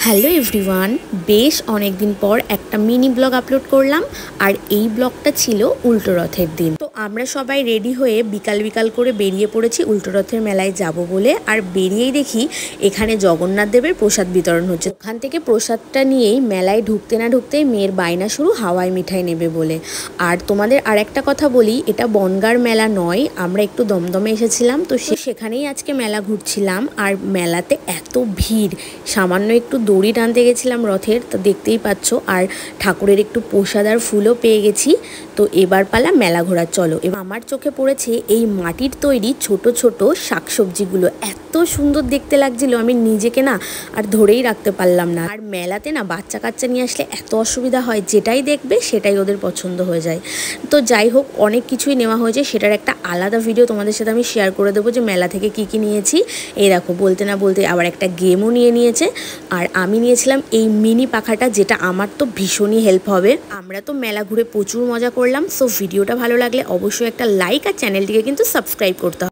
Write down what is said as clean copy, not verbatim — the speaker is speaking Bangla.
হ্যালো এভরিওয়ান, বেশ অনেক দিন পর একটা মিনি ব্লগ আপলোড করলাম। আর এই ব্লগটা ছিল উল্টো রথের দিন। তো আমরা সবাই রেডি হয়ে বিকাল বিকাল করে বেরিয়ে পড়েছি উল্টো রথের মেলায় যাব বলে। আর বেরিয়েই দেখি এখানে জগন্নাথ দেবের প্রসাদ বিতরণ হচ্ছে। ওখান থেকে প্রসাদটা নিয়েই মেলায় ঢুকতে না ঢুকতেই মেয়ের বায়না শুরু হাওয়াই মিঠাই নেবে বলে। আর তোমাদের আর একটা কথা বলি, এটা বনগাঁর মেলা নয়, আমরা একটু দমদমে এসেছিলাম, তো সেখানেই আজকে মেলা ঘুরছিলাম। আর মেলাতে এত ভিড়, সামান্য একটু দড়ি টানতে গেছিলাম রথের, তো দেখতেই পাচ্ছ। আর ঠাকুরের একটু প্রসাদ আর ফুলও পেয়ে গেছি। তো এবার পালা মেলা ঘোরা, চলো। এবার আমার চোখে পড়েছে এই মাটির তৈরি ছোট ছোট শাকসবজিগুলো, এত সুন্দর দেখতে লাগছিল, আমি নিজেকে না আর ধরেই রাখতে পারলাম না। আর মেলাতে না বাচ্চা কাচ্চা নিয়ে আসলে এত অসুবিধা হয়, যেটাই দেখবে সেটাই ওদের পছন্দ হয়ে যায়। তো যাই হোক, অনেক কিছুই নেওয়া হয়েছে, সেটার একটা আলাদা ভিডিও তোমাদের সাথে আমি শেয়ার করে দেবো যে মেলা থেকে কি কি নিয়েছি। এই দেখো, বলতে না বলতে আবার একটা গেমও নিয়েছে। আর আমি নিয়েছিলাম এই মিনি পাখাটা, যেটা আমার তো ভীষণই হেল্প হবে। আমরা তো মেলা ঘুরে প্রচুর মজা করলাম। সো ভিডিওটা ভালো লাগলে অবশ্যই একটা লাইক আর চ্যানেলটিকে কিন্তু সাবস্ক্রাইব করতে হবে।